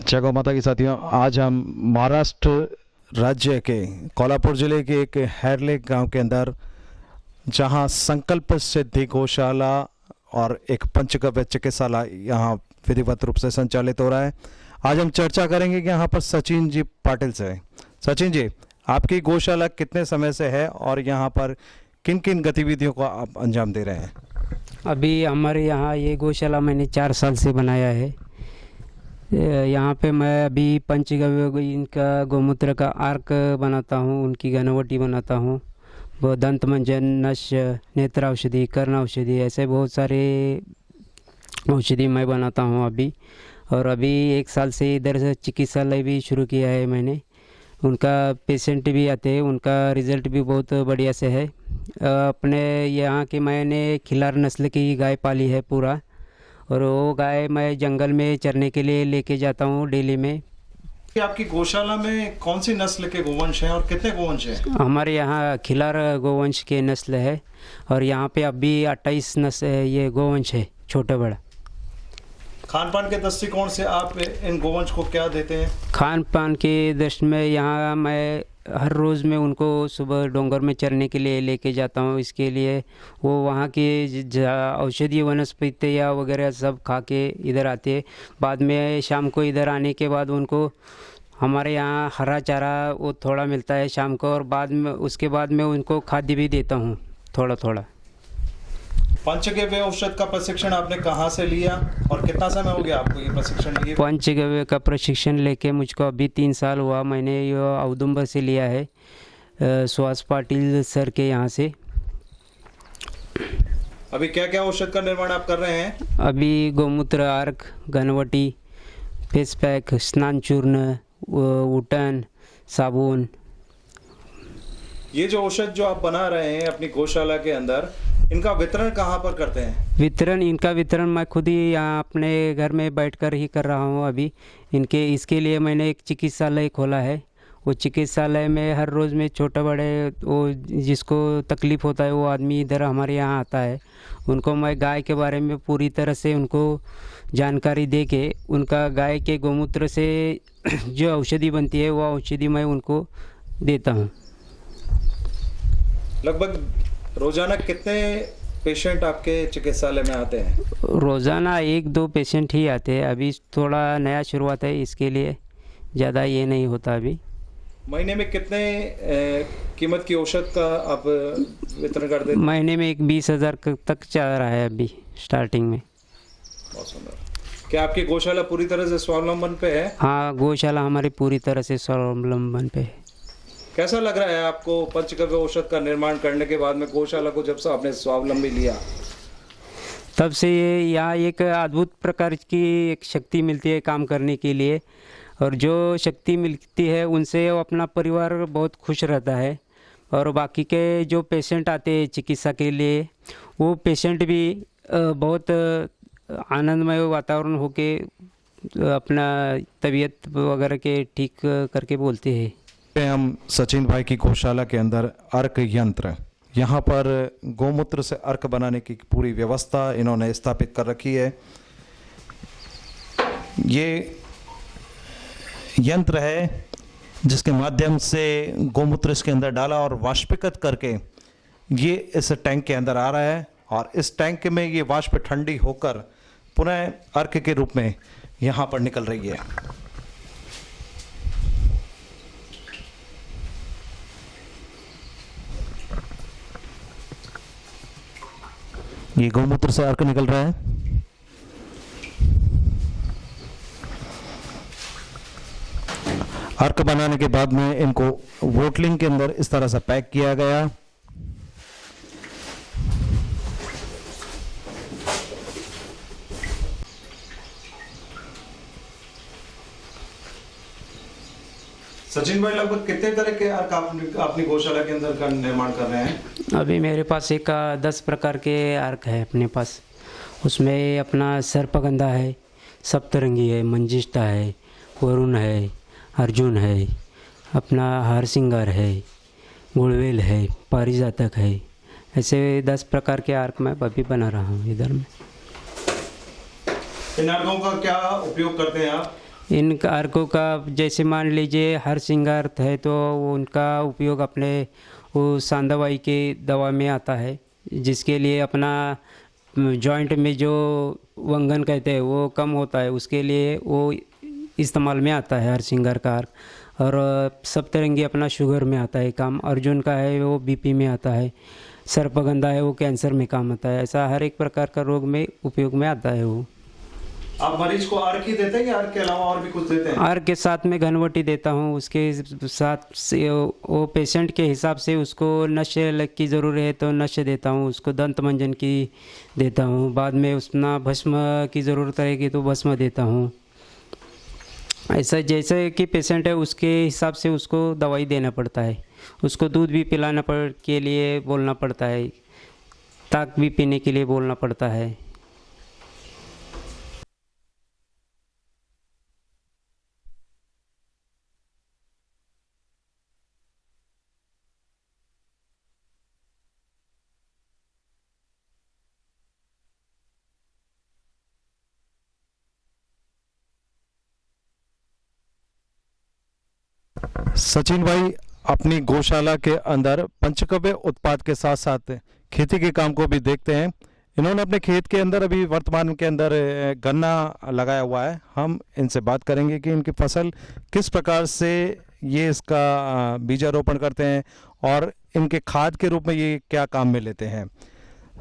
जय गौ माता की साथियों, आज हम महाराष्ट्र राज्य के कोल्हापुर जिले के एक हैरले गांव के अंदर, जहां संकल्प सिद्धि गौशाला और एक पंचगव्य चिकित्सालय यहां विधिवत रूप से संचालित हो रहा है। आज हम चर्चा करेंगे कि यहाँ पर सचिन जी पाटिल से। सचिन जी, आपकी गौशाला कितने समय से है और यहाँ पर किन किन गतिविधियों को आप अंजाम दे रहे हैं? अभी हमारे यहाँ ये गौशाला मैंने 4 साल से बनाया है। यहाँ पे मैं अभी पंचगव्य इनका गौमूत्र का आर्क बनाता हूँ, उनकी घनवटी बनाता हूँ, वो दंत मंजन, नश, नेत्र औषधि, कर्ण औषधि, ऐसे बहुत सारे औषधि मैं बनाता हूँ अभी। और अभी 1 साल से इधर से चिकित्सालय भी शुरू किया है मैंने। उनका पेशेंट भी आते हैं, उनका रिज़ल्ट भी बहुत बढ़िया से है। अपने यहाँ के मैंने खिलार नस्ल की गाय पाली है पूरा, और वो गाय मैं जंगल में चरने के लिए लेके जाता हूँ डेली में। कि आपकी गौशाला में कौन सी नस्ल के गोवंश हैं और कितने गोवंश हैं? हमारे यहाँ खिलार गोवंश के नस्ल है, और यहाँ पे अभी 28 नस्ल ये गोवंश है, छोटा बड़ा। खान पान के दृष्टिकोण से आप इन गोवंश को क्या देते हैं? खान पान के दृष्टि में यहाँ मैं हर रोज़ में उनको सुबह डोंगर में चरने के लिए लेके जाता हूँ। इसके लिए वो वहाँ की औषधीय वनस्पतियाँ वगैरह सब खा के इधर आते हैं। बाद में शाम को इधर आने के बाद उनको हमारे यहाँ हरा चारा वो थोड़ा मिलता है शाम को, और बाद में उसके बाद में उनको खाद्य भी देता हूँ थोड़ा थोड़ा। पंचगव्य औषध का प्रशिक्षण आपने कहाँ से लिया और कितना समय हो गया आपको ये प्रशिक्षण लिए? पंचगव्य का प्रशिक्षण लेके मुझको अभी 3 साल हुआ। मैंने ये औदुंबर से लिया है, सुहास पाटिल सर के यहाँ से। अभी क्या क्या औषध का निर्माण आप कर रहे हैं? अभी गौमूत्र आर्क, घनवटी, फेस पैक, स्नान चूर्ण, उटन, साबुन। ये जो औषध जो आप बना रहे हैं अपनी गौशाला के अंदर, इनका वितरण कहाँ पर करते हैं? इनका वितरण मैं खुद ही यहाँ अपने घर में बैठकर ही कर रहा हूँ अभी। इसके लिए मैंने एक चिकित्सालय खोला है। वो चिकित्सालय में हर रोज़ में छोटे बड़े वो जिसको तकलीफ़ होता है वो आदमी इधर हमारे यहाँ आता है। उनको मैं गाय के बारे में पूरी तरह से उनको जानकारी दे के, उनका गाय के गौमूत्र से जो औषधि बनती है वो औषधि मैं उनको देता हूँ। लगभग रोजाना कितने पेशेंट आपके चिकित्सालय में आते हैं? रोज़ाना 1-2 पेशेंट ही आते हैं। अभी थोड़ा नया शुरुआत है, इसके लिए ज़्यादा ये नहीं होता अभी। महीने में कितने कीमत की औषध का आप वितरण करते हैं? महीने में 20,000 तक चल रहा है अभी स्टार्टिंग में। बहुत सुंदर। क्या आपकी गौशाला पूरी तरह से स्वावलंबन पे है? हाँ, गौशाला हमारी पूरी तरह से स्वावलंबन पे है। कैसा लग रहा है आपको पंचगव्य औषध का निर्माण करने के बाद में गौशाला को, जब से आपने स्वावलंबी लिया? तब से ये यहाँ एक अद्भुत प्रकार की एक शक्ति मिलती है काम करने के लिए, और जो शक्ति मिलती है उनसे वो अपना परिवार बहुत खुश रहता है। और बाकी के जो पेशेंट आते हैं चिकित्सा के लिए, वो पेशेंट भी बहुत आनंदमय वातावरण होके अपना तबीयत वगैरह के ठीक करके बोलते हैं। हम सचिन भाई की गौशाला के अंदर अर्क यंत्र, यहाँ पर गौमूत्र से अर्क बनाने की पूरी व्यवस्था इन्होंने स्थापित कर रखी है। ये यंत्र है जिसके माध्यम से गौमूत्र इसके अंदर डाला और वाष्पीकृत करके ये इस टैंक के अंदर आ रहा है, और इस टैंक में ये वाष्प ठंडी होकर पुनः अर्क के रूप में यहाँ पर निकल रही है। ये गौमूत्र से अर्क निकल रहा है। अर्क बनाने के बाद में इनको वोटलिंग के अंदर इस तरह से पैक किया गया। सचिन भाई, लगभग कितने तरह के अर्क अपनी गौशाला के अंदर का निर्माण कर रहे हैं? अभी मेरे पास 10 प्रकार के अर्क है अपने पास। उसमें अपना सर्पगंधा है, सप्तरंगी है, मंजिष्ठा है, वरुण है, अर्जुन है, अपना हारसिंगार है, गुड़वेल है, पारिजातक है। ऐसे 10 प्रकार के अर्क मैं अभी बना रहा हूँ इधर में। इन अर्कों का क्या उपयोग करते हैं आप? इन अर्कों का जैसे मान लीजिए हर श्रृंगार है तो उनका उपयोग अपने वो सांदाबाई के दवा में आता है, जिसके लिए अपना जॉइंट में जो वंगन कहते हैं वो कम होता है, उसके लिए वो इस्तेमाल में आता है हर श्रृंगार का अर्क। और सप्तरंगी अपना शुगर में आता है काम, अर्जुन का है वो बीपी में आता है, सर्पगंधा है वो कैंसर में काम आता है। ऐसा हर एक प्रकार का रोग में उपयोग में आता है वो। आप मरीज को अर्क ही देते हैं या अर्क के अलावा और भी कुछ देते हैं? अर्क के साथ में घनवटी देता हूँ, उसके साथ से वो पेशेंट के हिसाब से उसको नशे की ज़रूरत है तो नशे देता हूँ, उसको दंत मंजन की देता हूँ, बाद में उसना भस्म की ज़रूरत रहेगी तो भस्म देता हूँ। ऐसा जैसे कि पेशेंट है उसके हिसाब से उसको दवाई देना पड़ता है, उसको दूध भी पिलाना के लिए बोलना पड़ता है, ताक भी पीने के लिए बोलना पड़ता है। सचिन भाई अपनी गौशाला के अंदर पंचगव्य उत्पाद के साथ साथ खेती के काम को भी देखते हैं। इन्होंने अपने खेत के अंदर अभी वर्तमान के अंदर गन्ना लगाया हुआ है। हम इनसे बात करेंगे कि इनकी फसल किस प्रकार से ये इसका बीजारोपण करते हैं और इनके खाद के रूप में ये क्या काम में लेते हैं।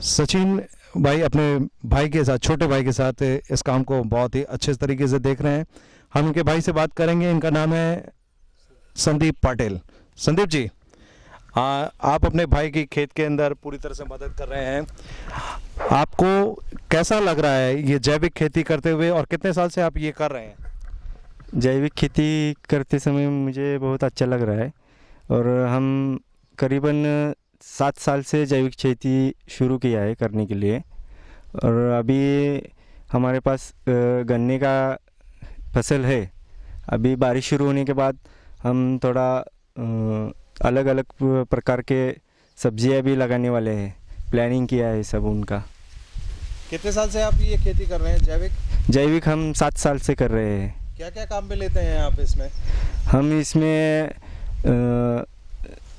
सचिन भाई अपने भाई के साथ, छोटे भाई के साथ इस काम को बहुत ही अच्छे तरीके से देख रहे हैं। हम इनके भाई से बात करेंगे। इनका नाम है संदीप पाटिल। संदीप जी, आप अपने भाई की खेत के अंदर पूरी तरह से मदद कर रहे हैं। आपको कैसा लग रहा है ये जैविक खेती करते हुए और कितने साल से आप ये कर रहे हैं? जैविक खेती करते समय मुझे बहुत अच्छा लग रहा है और हम करीबन 7 साल से जैविक खेती शुरू किया है करने के लिए। और अभी हमारे पास गन्ने का फसल है। अभी बारिश शुरू होने के बाद हम थोड़ा अलग अलग प्रकार के सब्जियां भी लगाने वाले हैं, प्लानिंग किया है सब उनका। कितने साल से आप ये खेती कर रहे हैं जैविक? जैविक हम 7 साल से कर रहे हैं। क्या क्या काम में लेते हैं आप इसमें? हम इसमें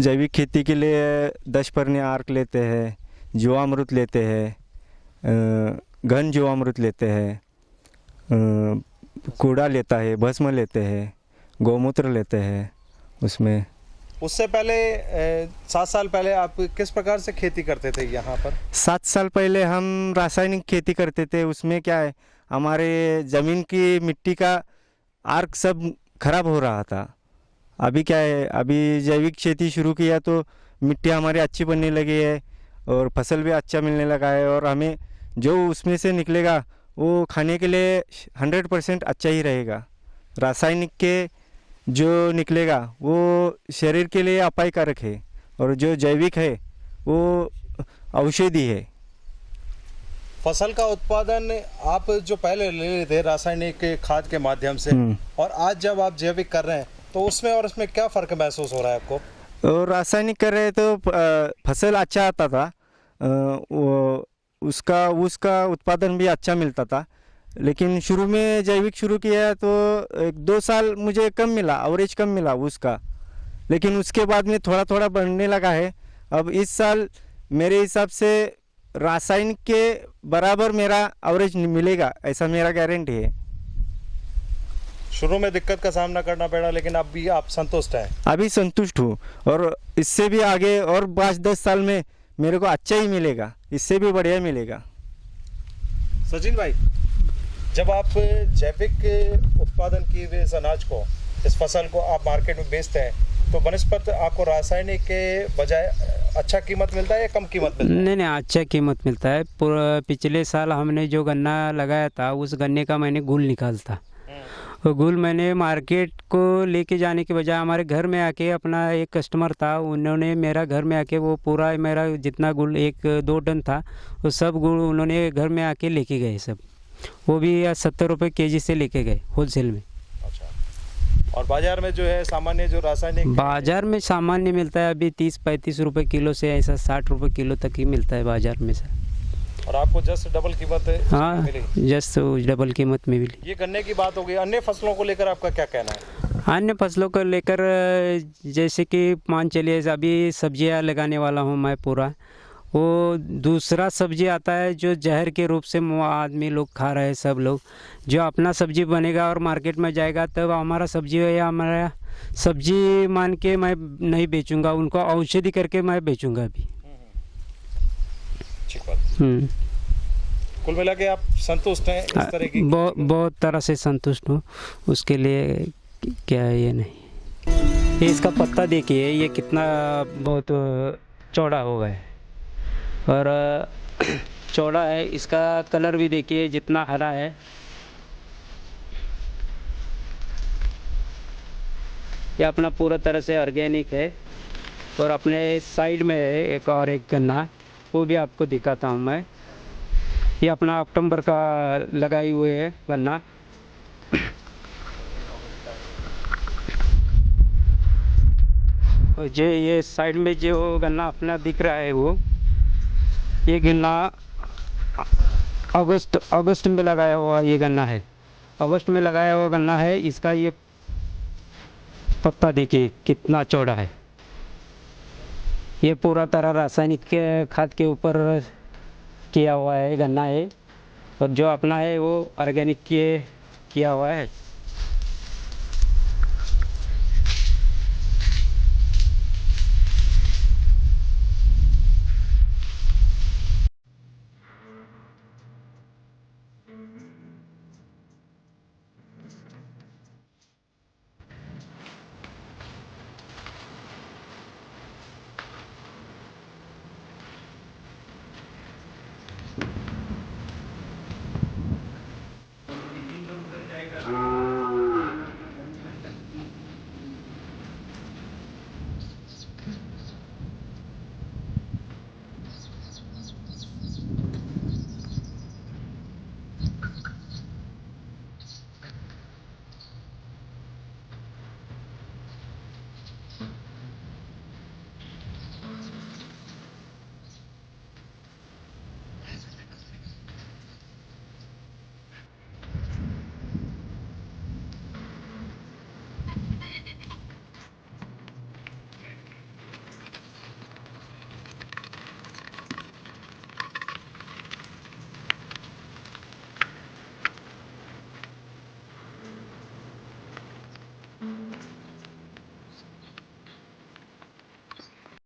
जैविक खेती के लिए 10 परने आर्क लेते हैं, जीवामृत लेते हैं, घन जीवामृत लेते हैं, कूड़ा लेता है, भस्म लेते हैं, गौमूत्र लेते हैं उसमें। उससे पहले 7 साल पहले आप किस प्रकार से खेती करते थे यहाँ पर? 7 साल पहले हम रासायनिक खेती करते थे। उसमें क्या है, हमारे ज़मीन की मिट्टी का आर्क सब खराब हो रहा था। अभी क्या है, अभी जैविक खेती शुरू किया तो मिट्टी हमारी अच्छी बनने लगी है और फसल भी अच्छा मिलने लगा है और हमें जो उसमें से निकलेगा वो खाने के लिए 100% अच्छा ही रहेगा। रासायनिक के जो निकलेगा वो शरीर के लिए अपायकारक है और जो जैविक है वो औषधि है। फसल का उत्पादन आप जो पहले ले रहे थे रासायनिक खाद के माध्यम से और आज जब आप जैविक कर रहे हैं तो उसमें और इसमें क्या फ़र्क महसूस हो रहा है आपको? और रासायनिक कर रहे तो फसल अच्छा आता था, उसका उत्पादन भी अच्छा मिलता था। लेकिन शुरू में जैविक शुरू किया तो 1-2 साल मुझे कम मिला, एवरेज कम मिला उसका। लेकिन उसके बाद में थोड़ा थोड़ा बढ़ने लगा है। अब इस साल मेरे हिसाब से रासायनिक के बराबर मेरा एवरेज मिलेगा, ऐसा मेरा गारंटी है। शुरू में दिक्कत का सामना करना पड़ा लेकिन अब भी आप संतुष्ट हैं? अभी संतुष्ट हूँ और इससे भी आगे और 5-10 साल में मेरे को अच्छा ही मिलेगा, इससे भी बढ़िया मिलेगा। सचिन भाई, जब आप जैविक उत्पादन किए हुए इस अनाज को, इस फसल को आप मार्केट में बेचते हैं तो बनस्पत आपको रासायनिक के बजाय अच्छा कीमत मिलता है या कम कीमत मिलता है? नहीं, अच्छा कीमत मिलता है। पूरा पिछले साल हमने जो गन्ना लगाया था उस गन्ने का मैंने गुल निकालता, वो गुल मैंने मार्केट को लेके जाने के बजाय हमारे घर में आके, अपना एक कस्टमर था उन्होंने मेरा घर में आके वो पूरा मेरा जितना गुल 1-2 टन था वो सब गुल उन्होंने घर में आके लेके गए सब। वो भी 70 रुपये केजी से लेके गए होलसेल में। अच्छा, और बाजार में जो है सामान्य जो रासायनिक बाजार में सामान्य मिलता है अभी 30-35 रुपये किलो से ऐसा 60 रुपये किलो तक ही मिलता है बाजार में सर। और आपको जस्ट डबल कीमत हाँ मिली। जस्ट डबल कीमत में मिली। ये गन्ने की बात हो गई, अन्य फसलों को लेकर आपका क्या कहना है? अन्य फसलों को लेकर जैसे कि मान चलिए अभी सब्जियां लगाने वाला हूँ मैं पूरा, वो दूसरा सब्जी आता है जो जहर के रूप से आदमी लोग खा रहे हैं सब लोग। जो अपना सब्जी बनेगा और मार्केट में जाएगा तब हमारा सब्जी या हमारा सब्जी मान के मैं नहीं बेचूंगा, उनको औषधि करके मैं बेचूंगा अभी। ठीक बात। कुल मिला के आप संतुष्ट हैं इस तरह की? बहुत तरह से संतुष्ट हूँ। उसके लिए क्या है ये नहीं, ये इसका पत्ता देखिए ये कितना बहुत चौड़ा हो गया है और चौड़ा है। इसका कलर भी देखिए जितना हरा है। ये अपना पूरा तरह से ऑर्गेनिक है। और अपने साइड में है एक और एक गन्ना, वो भी आपको दिखाता हूँ मैं। ये अपना अक्टूबर का लगाए हुए है गन्ना। और ये साइड में जो गन्ना अपना दिख रहा है वो, ये गन्ना अगस्त में लगाया हुआ ये गन्ना है। अगस्त में लगाया हुआ गन्ना है। इसका ये पत्ता देखिए कितना चौड़ा है। ये पूरा तरह रासायनिक खाद के ऊपर किया हुआ है गन्ना है। और जो अपना है वो ऑर्गेनिक किया हुआ है।